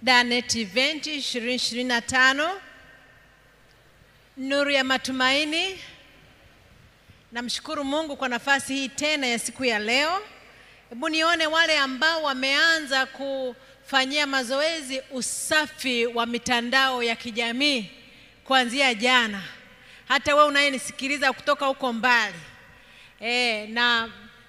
Danet Event 2025, Nuru ya Matumaini. Namshukuru Mungu kwa nafasi hii tena ya siku ya leo. Hebu nione wale ambao wameanza kufanyia mazoezi usafi wa mitandao ya kijamii kuanzia hata wewe unayenisikiliza kutoka huko mbali.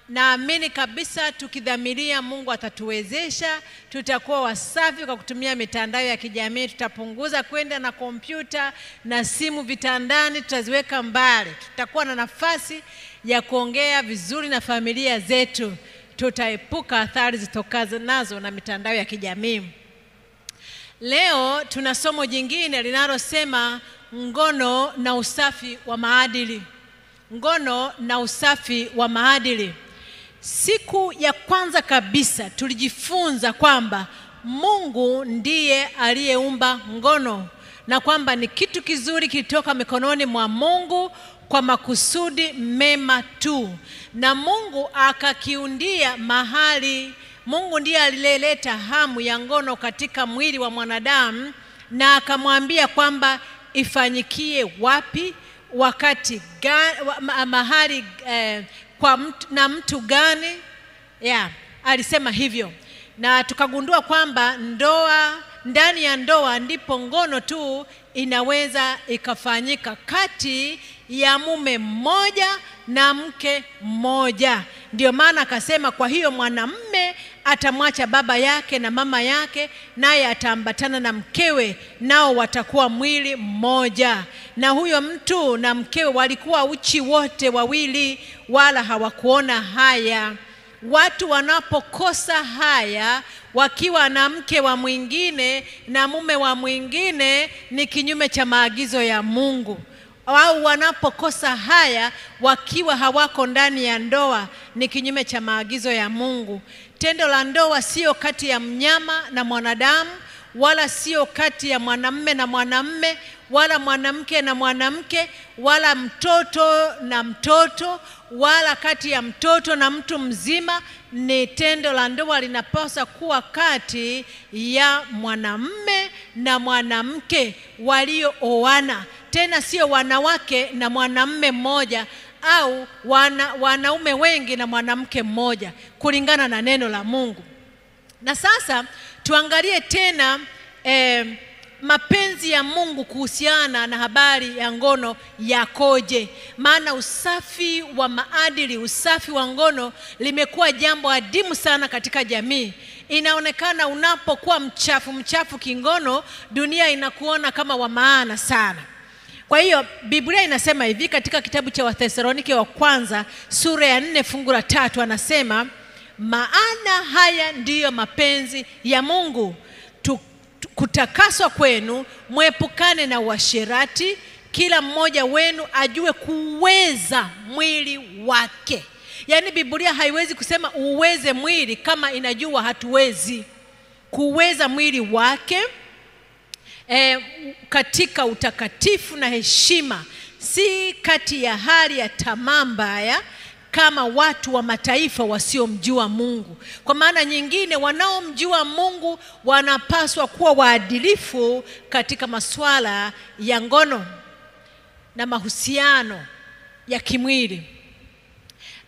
Naamini kabisa tukidhamiria Mungu atatuwezesha, tutakuwa wasafi kwa kutumia mitandao ya kijamii. Tutapunguza kwenda na kompyuta na simu vitandani, tutaziweka mbali. Tutakuwa na nafasi ya kuongea vizuri na familia zetu. Tutaepuka athari zitokazo nazo na mitandao ya kijamii. Leo tuna somo jingine linalosema ngono na usafi wa maadili. Ngono na usafi wa maadili. Siku ya kwanza kabisa tulijifunza kwamba Mungu ndiye aliyeumba ngono na kwamba ni kitu kizuri kilitoka mikononi mwa Mungu kwa makusudi mema tu, na Mungu akakiundia mahali. Mungu ndiye alileta hamu ya ngono katika mwili wa mwanadamu, na akamwambia kwamba ifanyikie wapi, wakati gani, mahali kwa mtu gani. Alisema hivyo, na tukagundua kwamba ndani ya ndoa ndipo ngono tu inaweza ikafanyika kati ya mume mmoja na mke mmoja. Ndio maana akasema, kwa hiyo mwanamume atamwacha baba yake na mama yake, naye ataambatana na mkewe, nao watakuwa mwili mmoja. Na huyo mtu na mkewe walikuwa uchi wote wawili, wala hawakuona haya. Watu wanapokosa haya wakiwa na mke wa mwingine na mume wa mwingine, ni kinyume cha maagizo ya Mungu. Au wanapokosa haya wakiwa hawako ndani ya ndoa, ni kinyume cha maagizo ya Mungu. Tendo la ndoa sio kati ya mnyama na mwanadamu, wala sio kati ya mwanamume na mwanamume, wala mwanamke na mwanamke, wala mtoto na mtoto, wala kati ya mtoto na mtu mzima. Ni tendo la ndoa linapaswa kuwa kati ya mwanamume na mwanamke waliooana. Tena sio wanawake na mwanamume mmoja, au wanaume wengi na mwanamke mmoja, kulingana na neno la Mungu. Na sasa tuangalie tena mapenzi ya Mungu kuhusiana na habari ya ngono yakoje. Maana usafi wa maadili, usafi wa ngono limekuwa jambo adimu sana katika jamii. Inaonekana unapokuwa mchafu kingono, dunia inakuona kama wa maana sana. Kwa hiyo Biblia inasema hivi katika kitabu cha Wathesalonike wa kwanza sura ya 4 fungu la 3, anasema, maana haya ndiyo mapenzi ya Mungu, kutakaswa kwenu, muepukane na uasherati, kila mmoja wenu ajue kuweza mwili wake. Yaani Biblia haiwezi kusema uweze mwili kama inajua hatuwezi. Kuweza mwili wake katika utakatifu na heshima, si kati ya hali ya tamaa mbaya kama watu wa mataifa wasiomjua Mungu. Kwa maana nyingine, wanaomjua Mungu wanapaswa kuwa waadilifu katika masuala ya ngono na mahusiano ya kimwili.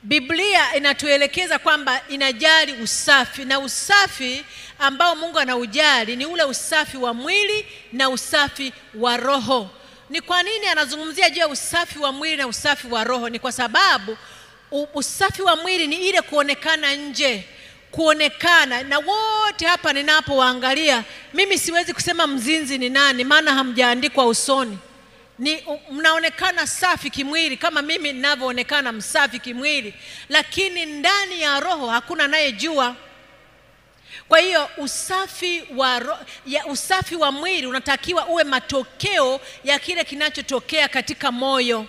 Biblia inatuelekeza kwamba inajali usafi, na usafi ambao Mungu anaujali ni ule usafi wa mwili na usafi wa roho. Ni kwa nini anazungumzia juu ya usafi wa mwili na usafi wa roho? Ni kwa sababu usafi wa mwili ni ile kuonekana nje, kuonekana. Na wote hapa ninapowaangalia, mimi siwezi kusema mzinzi ni nani, maana hamjaandikwa usoni. Mnaonekana safi kimwili kama mimi ninavyoonekana msafi kimwili, lakini ndani ya roho hakuna anayejua. Kwa hiyo usafi wa mwili unatakiwa uwe matokeo ya kile kinachotokea katika moyo.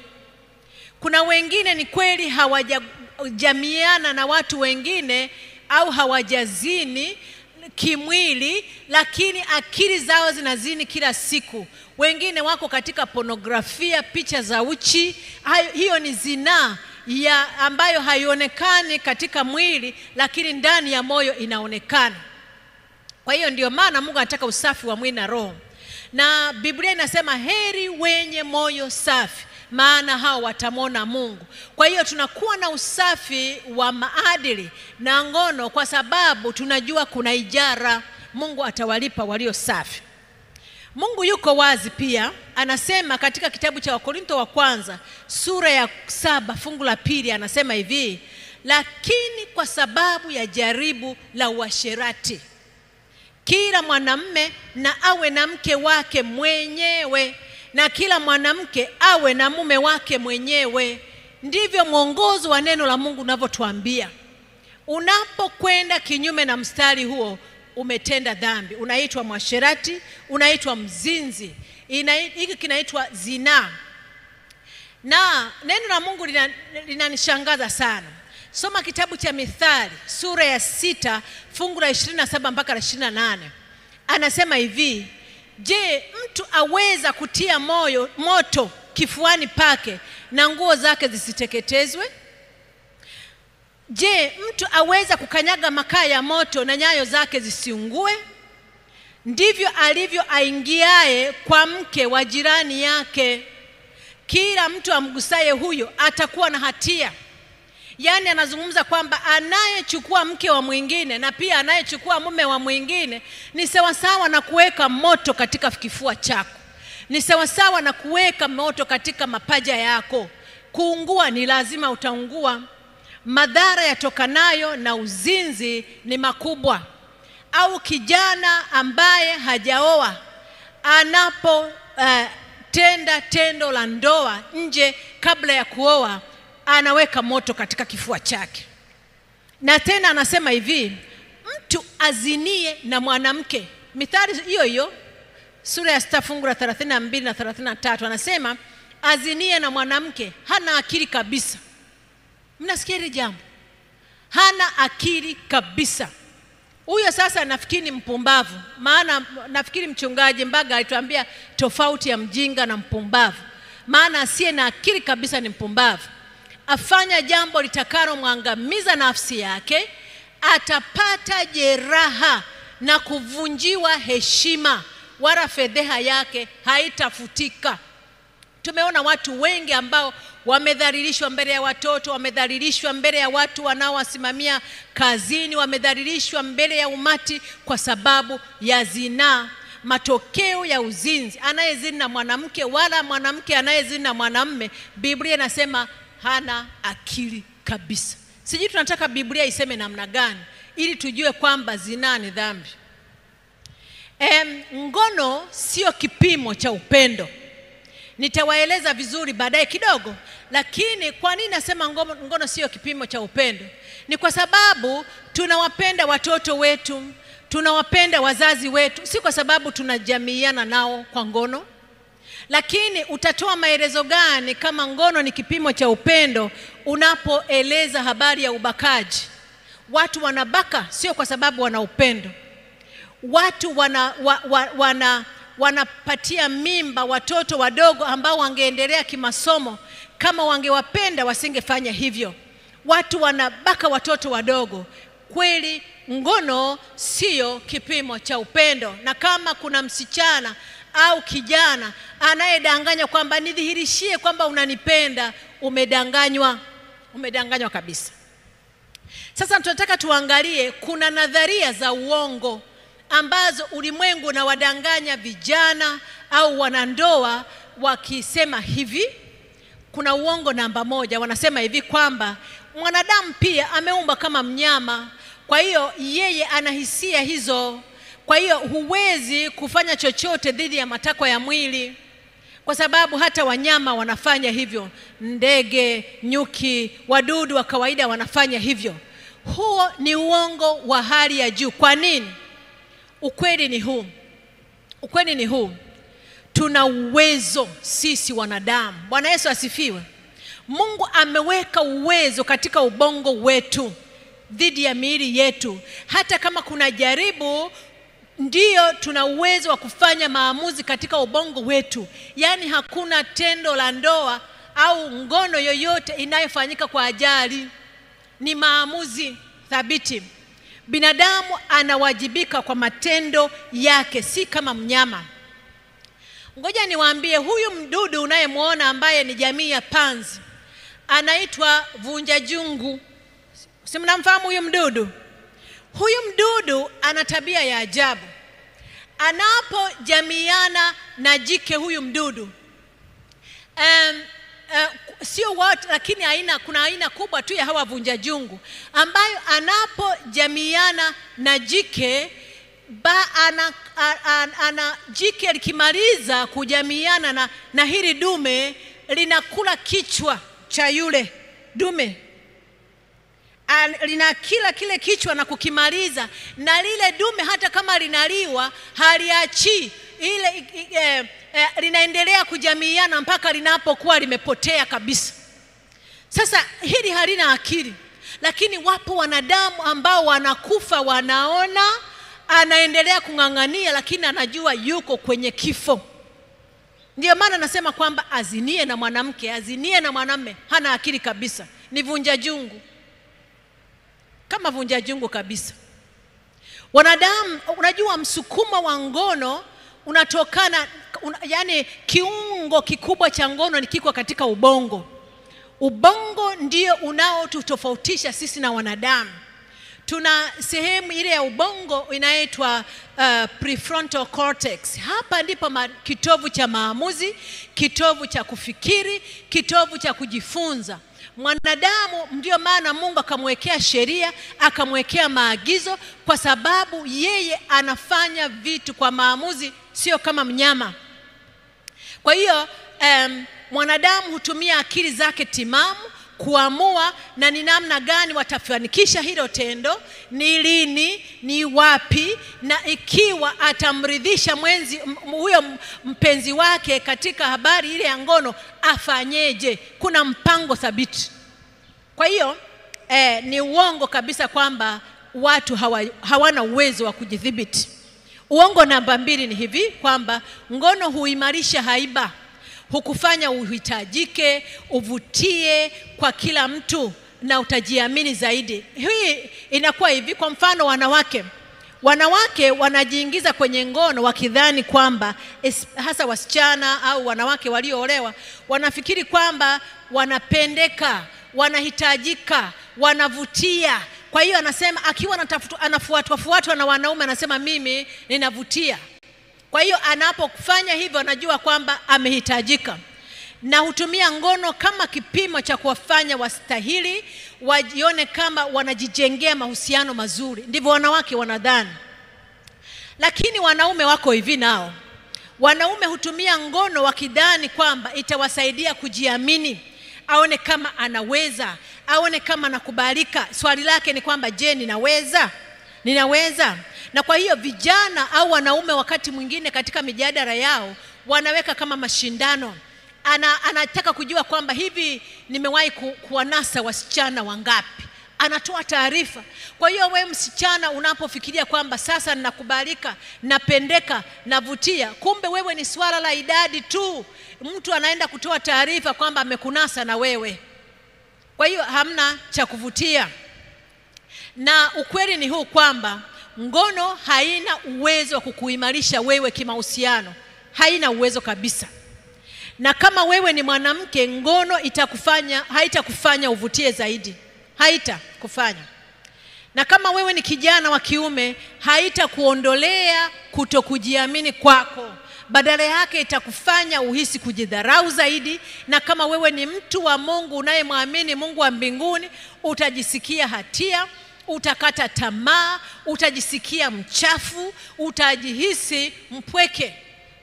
Kuna wengine ni kweli hawajajamiana na watu wengine au hawajazini kimwili, lakini akili zao zinazini kila siku. Wengine wako katika pornografia, picha za uchi. Hiyo ni zinaa ambayo haionekani katika mwili, lakini ndani ya moyo inaonekana. Kwa hiyo ndio maana Mungu anataka usafi wa mwili na roho. Na Biblia inasema heri wenye moyo safi, maana hao watamwona Mungu. Kwa hiyo tunakuwa na usafi wa maadili na ngono kwa sababu tunajua kuna ijara. Mungu atawalipa walio safi. Mungu yuko wazi pia, anasema katika kitabu cha Wakorintho wa kwanza sura ya 7 fungu la 2, anasema hivi: lakini kwa sababu ya jaribu la uasherati, kila mwanamume na awe na mke wake mwenyewe, na kila mwanamke awe na mume wake mwenyewe. Ndivyo mwongozo wa neno la Mungu unavyotuambia. Unapokwenda kinyume na mstari huo, umetenda dhambi. Unaitwa mwasherati, unaitwa mzinzi, hiki kinaitwa zinaa. Na neno la Mungu linanishangaza sana. Soma kitabu cha Mithali sura ya 6 fungu la 27 mpaka la 28. Anasema hivi: je, mtu aweza kutia moto kifuani pake na nguo zake zisiteketezwe? Je, mtu aweza kukanyaga makaa ya moto na nyayo zake zisiungue? Ndivyo alivyo aingiaye kwa mke wa jirani yake. Kila mtu amgusaye huyo atakuwa na hatia. Yaani anazungumza kwamba anayechukua mke wa mwingine na pia anayechukua mume wa mwingine ni sawasawa na kuweka moto katika kifua chako. Ni sawasawa na kuweka moto katika mapaja yako. Kuungua ni lazima utaungua. Madhara yatokanayo na uzinzi ni makubwa. Au kijana ambaye hajaoa anapo tenda tendo la ndoa nje kabla ya kuoa, anaweka moto katika kifua chake. Na tena anasema hivi: mtu azinie na mwanamke. Mithali hiyo hiyo sura ya 6 fungu la 32 na 33, anasema azinie na mwanamke hana akili kabisa. Mnasikia hili jambo? Hana akili kabisa. Huyo sasa nafikiri mpumbavu. Maana nafikiri mchungaji Mbaga alituambia tofauti ya mjinga na mpumbavu. Maana asiye na akili kabisa ni mpumbavu. Afanya jambo litakalo mwangamiza nafsi yake, atapata jeraha na kuvunjiwa heshima, wala fedheha yake haitafutika. Tumeona watu wengi ambao wamedhalilishwa mbele ya watoto, wamedhalilishwa mbele ya watu wanaowasimamia kazini, wamedhalilishwa mbele ya umati kwa sababu ya zinaa. Matokeo ya uzinzi, anayezini na mwanamke wala mwanamke anayezini na mwanamume, Biblia inasema hana akili kabisa. Sijui tunataka Biblia iseme namna gani ili tujue kwamba zinaa ni dhambi. Ngono sio kipimo cha upendo. Nitawaeleza vizuri baadaye kidogo. Lakini kwa nini nasema ngono sio kipimo cha upendo? Ni kwa sababu tunawapenda watoto wetu, tunawapenda wazazi wetu, si kwa sababu tunajamiiana nao kwa ngono. Lakini utatoa maelezo gani kama ngono ni kipimo cha upendo unapoeleza habari ya ubakaji? Watu wanabaka sio kwa sababu wana upendo. Watu wanapatia mimba watoto wadogo ambao wangeendelea kimasomo. Kama wangewapenda wasingefanya hivyo. Watu wanabaka watoto wadogo. Kweli ngono sio kipimo cha upendo. Na kama kuna msichana au kijana anayedanganya kwamba nidhihirishie kwamba unanipenda, umedanganywa. Umedanganywa kabisa. Sasa tunataka tuangalie, kuna nadharia za uongo ambazo ulimwengu unawadanganya vijana au wanandoa wakisema hivi. Kuna uongo namba 1, wanasema hivi kwamba mwanadamu pia ameumbwa kama mnyama. Kwa hiyo yeye ana hisia hizo. Kwa hiyo huwezi kufanya chochote dhidi ya matakwa ya mwili, kwa sababu hata wanyama wanafanya hivyo. Ndege, nyuki, wadudu wa kawaida wanafanya hivyo. Huo ni uongo wa hali ya juu. Kwa nini? Ukweli ni huu. Ukweli ni huu. Tuna uwezo sisi wanadamu. Bwana Yesu asifiwe. Mungu ameweka uwezo katika ubongo wetu dhidi ya miili yetu. Hata kama kuna jaribu, ndio tuna uwezo wa kufanya maamuzi katika ubongo wetu. Yaani hakuna tendo la ndoa au ngono yoyote inayofanyika kwa ajali. Ni maamuzi thabiti. Binadamu anawajibika kwa matendo yake, si kama mnyama. Ngoja niwaambie, huyu mdudu unayemwona ambaye ni jamii ya panzi anaitwa vunja jungu. Si mnamfahamu huyu mdudu? Huyu mdudu ana tabia ya ajabu. Anapojamiana na jike huyu mdudu, sio wote, lakini kuna aina kubwa tu ya hawa vunja jungu ambayo anapojamiana na jike jike likimaliza kujamiana na hili dume, linakula kichwa cha yule dume. Linakila kile kichwa na kukimaliza, na lile dume hata kama linaliwa haliachi ile, linaendelea kujamiana mpaka linapokuwa limepotea kabisa. Sasa hili halina akili, lakini wapo wanadamu ambao wanakufa, wanaona anaendelea kung'ang'ania, lakini anajua yuko kwenye kifo. Ndio maana nasema kwamba azinie na mwanamke, azinie na mwanamume, hana akili kabisa, ni vunja jungu, kama vunja jungu kabisa. Wanadamu, unajua msukumo wa ngono unatokana, yani kiungo kikubwa cha ngono ni kiko katika ubongo. Ubongo ndio unaotutofautisha sisi na wanadamu. Tuna sehemu ile ya ubongo inaitwa prefrontal cortex. Hapa ndipo kitovu cha maamuzi, kitovu cha kufikiri, kitovu cha kujifunza. Mwanadamu ndio maana Mungu akamwekea sheria, akamwekea maagizo, kwa sababu yeye anafanya vitu kwa maamuzi, sio kama mnyama. Kwa hiyo mwanadamu hutumia akili zake timamu kuamua na ni namna gani watafanikisha hilo tendo, ni lini, ni wapi, na ikiwa atamridhisha huyo mpenzi wake katika habari ile ya ngono afanyeje. Kuna mpango thabiti. Kwa hiyo ni uongo kabisa kwamba watu hawana uwezo wa kujidhibiti. Uongo namba 2 ni hivi kwamba ngono huimarisha haiba, hukufanya uhitajike, uvutie kwa kila mtu na utajiamini zaidi. Hii inakuwa hivi, kwa mfano wanawake wanajiingiza kwenye ngono wakidhani kwamba, hasa wasichana au wanawake walioolewa, wanafikiri kwamba wanapendeka, wanahitajika, wanavutia. Kwa hiyo anasema, akiwa anafuatwa na wanaume, anasema mimi ninavutia. Kwa hiyo anapofanya hivyo anajua kwamba amehitajika, na hutumia ngono kama kipimo cha kuwafanya wastahili, wajione kama wanajijengea mahusiano mazuri. Ndivyo wanawake wanadhani. Lakini wanaume wako hivi nao. Wanaume hutumia ngono wakidhani kwamba itawasaidia kujiamini, aone kama anaweza, aone kama anakubalika. Swali lake ni kwamba, je, ninaweza? Na kwa hiyo vijana au wanaume wakati mwingine katika mijadala yao wanaweka kama mashindano. Anataka kujua kwamba hivi nimewahi kuwanasa wasichana wangapi. Anatoa taarifa. Kwa hiyo wewe msichana unapofikiria kwamba sasa ninakubalika, napendeka, navutia, kumbe wewe ni swala la idadi tu. Mtu anaenda kutoa taarifa kwamba amekunasa na wewe. Kwa hiyo hamna cha kuvutia. Na ukweli ni huu kwamba ngono haina uwezo wa kukuimarisha wewe kimahusiano. Haina uwezo kabisa. Na kama wewe ni mwanamke, ngono haitakufanya uvutie zaidi. Haitakufanya. Na kama wewe ni kijana wa kiume, haitakuondolea kutokujiamini kwako. Badala yake itakufanya uhisi kujidharau zaidi. Na kama wewe ni mtu wa Mungu unayemwamini Mungu wa mbinguni, utajisikia hatia, utakata tamaa, utajisikia mchafu, utajihisi mpweke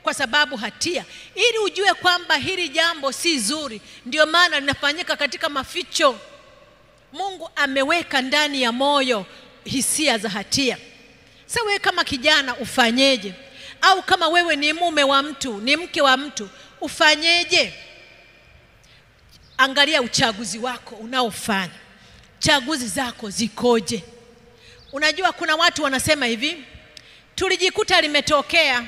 kwa sababu hatia. Ili ujue kwamba hili jambo si zuri, ndio maana linafanyika katika maficho. Mungu ameweka ndani ya moyo hisia za hatia. Sasa wewe kama kijana ufanyeje? Au kama wewe ni mume wa mtu, ni mke wa mtu, ufanyeje? Angalia uchaguzi wako unaofanya. Chaguzi zako zikoje? Unajua kuna watu wanasema hivi, tulijikuta limetokea.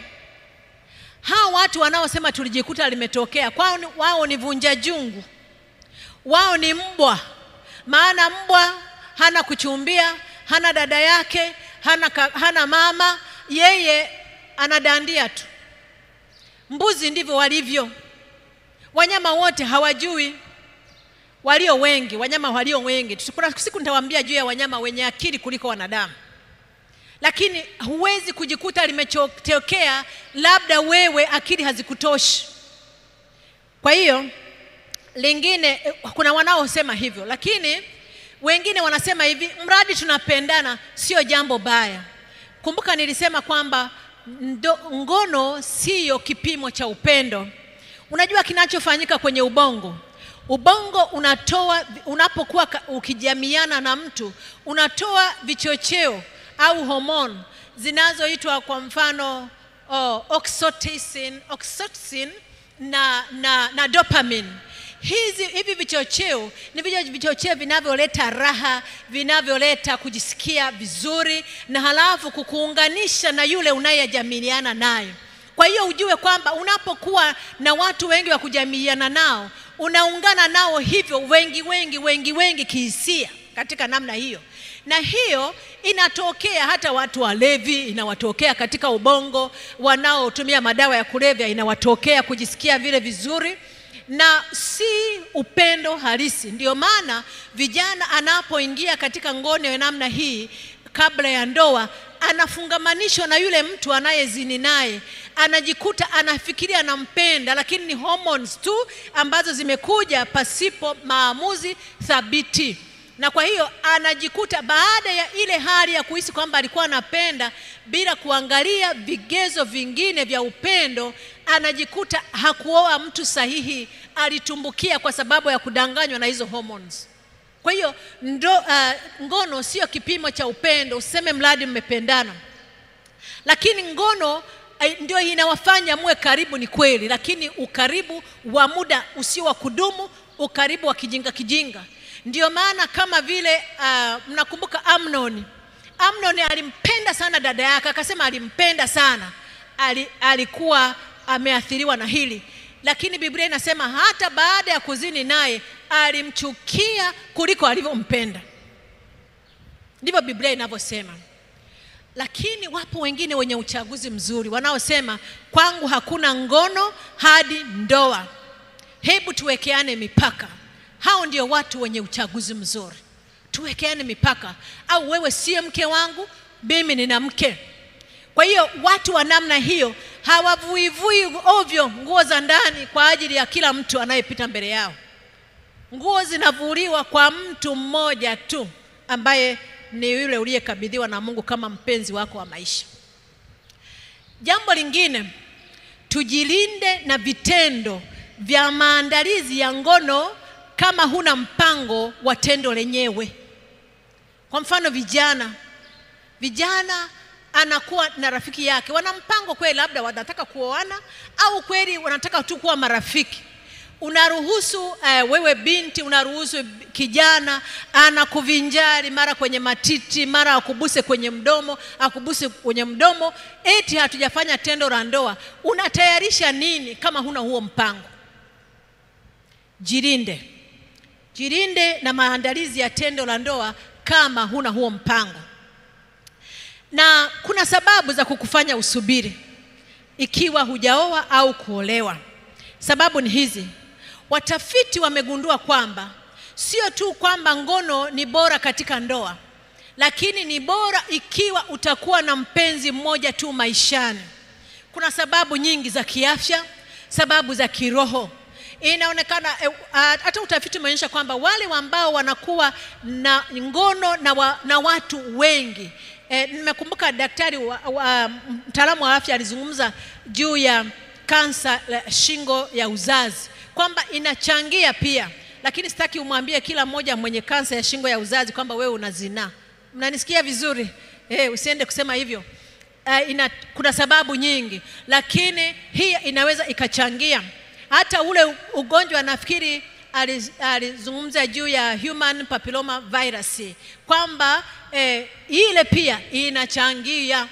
Hao watu wanaosema tulijikuta limetokea, wao ni vunja jungu. Wao ni mbwa. Maana mbwa hana kuchumbia, hana dada yake, hana mama, yeye anadandia tu. Mbuzi ndivyo walivyo. Wanyama wote hawajui. Wanyama walio wengi. Kuna siku nitawaambia juu ya wanyama wenye akili kuliko wanadamu. Lakini huwezi kujikuta limetokea labda wewe akili hazikutoshi. Kwa hiyo lingine, kuna wanaosema hivyo, lakini wengine wanasema hivi, mradi tunapendana sio jambo baya. Kumbuka nilisema kwamba ngono sio kipimo cha upendo. Unajua kinachofanyika kwenye ubongo? Ubongo unatoa, unapokuwa ukijamiana na mtu, unatoa vichocheo au hormone zinazoitwa kwa mfano oxytocin na dopamine. Hivi vichocheo ni vichocheo vinavyoleta raha, vinavyoleta kujisikia vizuri, na halafu kukuunganisha na yule unayejamiliana naye. Kwa hiyo ujue kwamba unapokuwa na watu wengi wa kujamiliana nao, unaungana nao hivyo wengi kihisia katika namna hiyo. Na hiyo inatokea hata watu walevi, inawatokea katika ubongo, wanaotumia madawa ya kulevya inawatokea kujisikia vile vizuri, na si upendo halisi. Ndio maana vijana anapoingia katika ngono ya namna hii kabla ya ndoa, anafungamanishwa na yule mtu anayezini naye, anajikuta anafikiria anampenda, lakini ni hormones tu ambazo zimekuja pasipo maamuzi thabiti. Na kwa hiyo anajikuta baada ya ile hali ya kuhisi kwamba alikuwa anapenda bila kuangalia vigezo vingine vya upendo, anajikuta hakuoa mtu sahihi, alitumbukia kwa sababu ya kudanganywa na hizo hormones. Kwa hiyo ngono sio kipimo cha upendo. Useme mradi mmependana. Lakini ngono ndio inawafanya muwe karibu, ni kweli, lakini ukaribu wa muda usio wa kudumu, ukaribu wa kijinga. Ndio maana kama vile mnakumbuka Amnon alimpenda sana dada yake, akasema alimpenda sana, alikuwa ameathiriwa na hili, lakini Biblia inasema hata baada ya kuzini naye alimchukia kuliko alivyompenda. Ndivyo Biblia inavyosema. Lakini wapo wengine wenye uchaguzi mzuri wanaosema kwangu hakuna ngono hadi ndoa, hebu tuwekeane mipaka. Hao ndio watu wenye uchaguzi mzuri. Tuwekeane mipaka, au wewe siye mke wangu, mimi nina mke. Kwa hiyo watu wa namna hiyo hawavuivui ovyo nguo za ndani kwa ajili ya kila mtu anayepita mbele yao. Nguo zinavuliwa kwa mtu mmoja tu, ambaye ni yule uliyekabidhiwa na Mungu kama mpenzi wako wa maisha. Jambo lingine, tujilinde na vitendo vya maandalizi ya ngono kama huna mpango wa tendo lenyewe. Kwa mfano vijana anakuwa na rafiki yake, wana mpango kweli, labda wanataka kuoana au kweli wanataka tu kuwa marafiki. Unaruhusu wewe binti, unaruhusu kijana anakuvinjari mara kwenye matiti, mara akubuse kwenye mdomo, eti hatujafanya tendo la ndoa. Unatayarisha nini kama huna huo mpango? Jirinde na maandalizi ya tendo la ndoa kama huna huo mpango. Na kuna sababu za kukufanya usubiri ikiwa hujaoa au kuolewa. Sababu ni hizi. Watafiti wamegundua kwamba sio tu kwamba ngono ni bora katika ndoa, lakini ni bora ikiwa utakuwa na mpenzi mmoja tu maishani. Kuna sababu nyingi za kiafya, sababu za kiroho. Inaonekana hata utafiti umeonyesha kwamba wale ambao wanakuwa na ngono na watu wengi, nimekumbuka daktari mtaalamu wa afya alizungumza juu ya kansa la shingo ya uzazi kwamba inachangia pia, lakini sitaki umwambie kila mmoja mwenye kansa ya shingo ya uzazi kwamba wewe unazina. Mnanisikia vizuri? Usiende kusema hivyo. Kuna sababu nyingi, lakini hii inaweza ikachangia. Hata ule ugonjwa, nafikiri alizungumza juu ya human papilloma virus kwamba ile pia inachangia.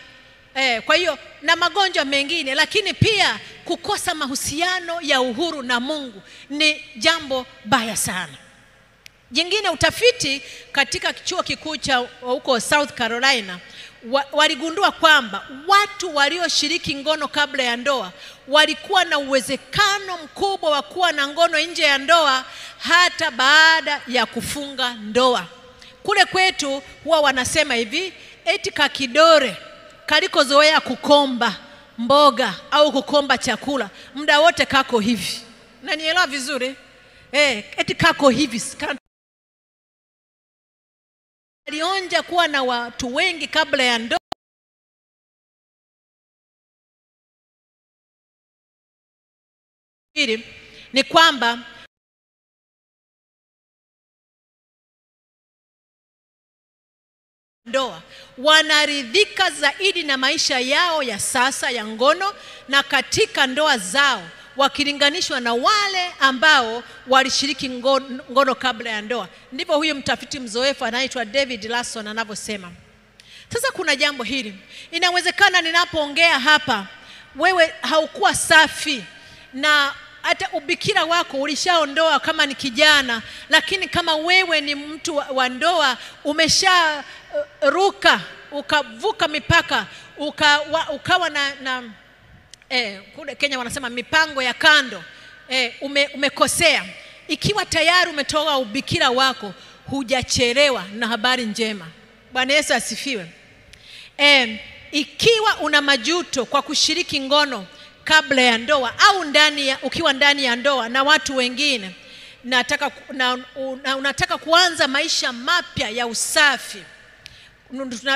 Kwa hiyo na magonjwa mengine, lakini pia kukosa mahusiano ya uhuru na Mungu ni jambo baya sana. Jingine, utafiti katika chuo kikuu cha huko South Carolina waligundua kwamba watu walioshiriki ngono kabla ya ndoa walikuwa na uwezekano mkubwa wa kuwa na ngono nje ya ndoa hata baada ya kufunga ndoa. Kule kwetu huwa wanasema hivi, eti kakidore kalikozoea kukomba mboga au kukomba chakula muda wote kako hivi. Unanielewa vizuri? Eti kako hivi. Alionja kuwa na watu wengi kabla ya ndoa. Ni kwamba ndoa wanaridhika zaidi na maisha yao ya sasa ya ngono na katika ndoa zao wakilinganishwa na wale ambao walishiriki ngono kabla ya ndoa. Ndivyo huyo mtafiti mzoefu anaitwa David Larson anavyosema. Sasa kuna jambo hili. Inawezekana ninapoongea hapa wewe haukuwa safi na hata ubikira wako ulishaondoa kama ni kijana, lakini kama wewe ni mtu wa ndoa umesha ruka ukavuka mipaka ukawa na kule Kenya wanasema mipango ya kando, umekosea. Ikiwa tayari umetoa ubikira wako, hujachelewa na habari njema. Bwana Yesu asifiwe. Ikiwa una majuto kwa kushiriki ngono kabla ya ndoa au ukiwa ndani ya ndoa na watu wengine, unataka kuanza maisha mapya ya usafi,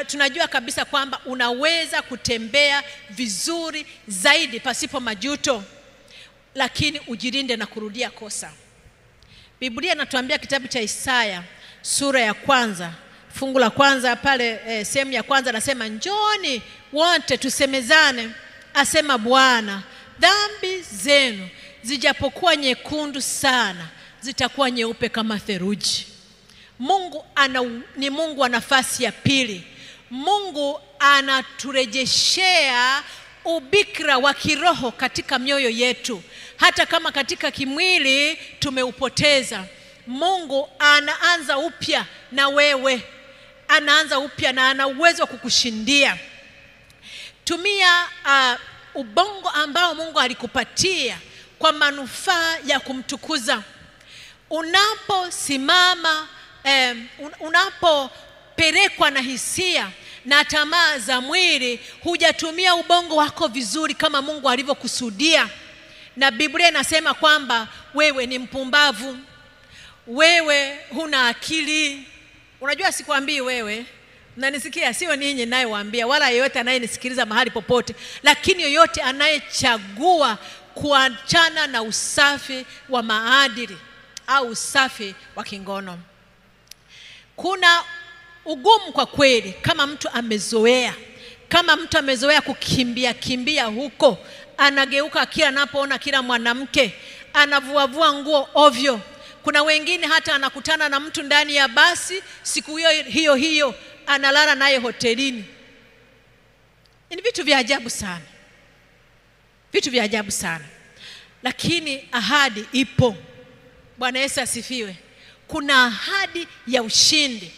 tunajua kabisa kwamba unaweza kutembea vizuri zaidi pasipo majuto, lakini ujilinde na kurudia kosa. Biblia inatuambia kitabu cha Isaya sura ya 1 fungu la 1 pale, sehemu ya 1 anasema, njoni wote tusemezane, asema Bwana, dhambi zenu zijapokuwa nyekundu sana zitakuwa nyeupe kama theluji. Mungu ni Mungu wa nafasi ya pili. Mungu anaturejeshea ubikira wa kiroho katika mioyo yetu, hata kama katika kimwili tumeupoteza. Mungu anaanza upya na wewe, anaanza upya na ana uwezo wa kukushindia. Tumia ubongo ambao Mungu alikupatia kwa manufaa ya kumtukuza. Unaposimama, unapopelekwa na hisia na tamaa za mwili, hujatumia ubongo wako vizuri kama Mungu alivyokusudia. Na Biblia inasema kwamba wewe ni mpumbavu, wewe huna akili. Unajua sikwambii wewe, mnanisikia, sio ninyi nayewaambia wala yeyote anayenisikiliza mahali popote, lakini yoyote anayechagua kuachana na usafi wa maadili au usafi wa kingono. Kuna ugumu kwa kweli kama mtu amezoea kukimbia huko, anageuka kila anapoona kila mwanamke, anavuavua nguo ovyo. Kuna wengine hata anakutana na mtu ndani ya basi, siku hiyo analala naye hotelini. Ni vitu vya ajabu sana. Vitu vya ajabu sana. Lakini ahadi ipo. Bwana Yesu asifiwe. Kuna ahadi ya ushindi.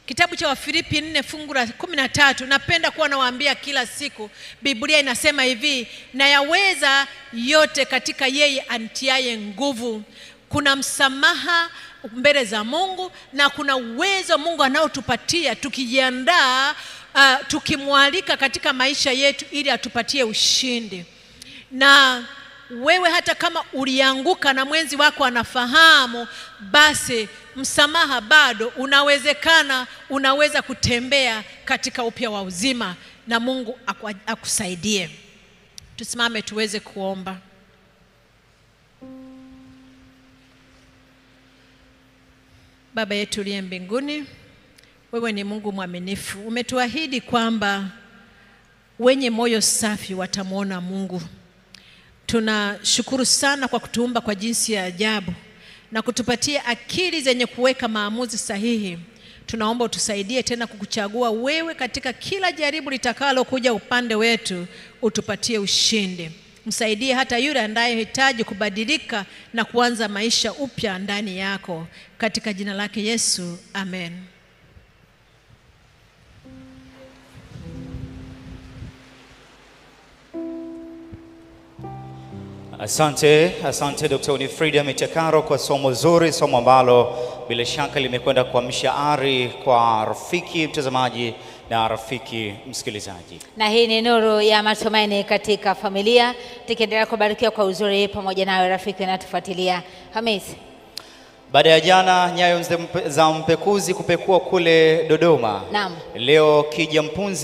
Kitabu cha Wafilipi 4 fungu la 13, napenda kuwa nawaambia kila siku. Biblia inasema hivi, na yaweza yote katika yeye anitiaye nguvu. Kuna msamaha mbele za Mungu na kuna uwezo Mungu anaotupatia tukijiandaa, tukimwalika katika maisha yetu ili atupatie ushindi. Na wewe hata kama ulianguka na mwenzi wako anafahamu, basi msamaha bado unawezekana, unaweza kutembea katika upya wa uzima na Mungu akusaidie. Tusimame tuweze kuomba. Baba yetu uliye mbinguni, wewe ni Mungu mwaminifu. Umetuahidi kwamba wenye moyo safi watamuona Mungu. Tunashukuru sana kwa kutuumba kwa jinsi ya ajabu na kutupatia akili zenye kuweka maamuzi sahihi. Tunaomba utusaidie tena kukuchagua wewe katika kila jaribu litakalo kuja upande wetu, utupatie ushindi. Msaidie hata yule anayehitaji kubadilika na kuanza maisha upya ndani yako, katika jina lake Yesu, amen. Asante Dr. Winifrida Mitakaro kwa somo zuri, somo ambalo bila shaka limekwenda kuamsha ari kwa rafiki mtazamaji na rafiki msikilizaji. Na hii ni nuru ya matumaini katika familia, tukiendelea kubarikiwa kwa uzuri pamoja nawe rafiki unatufuatilia. Hamisi, baada ya jana nyayo za mpekuzi kupekua kule Dodoma, naam, leo Kijampunzi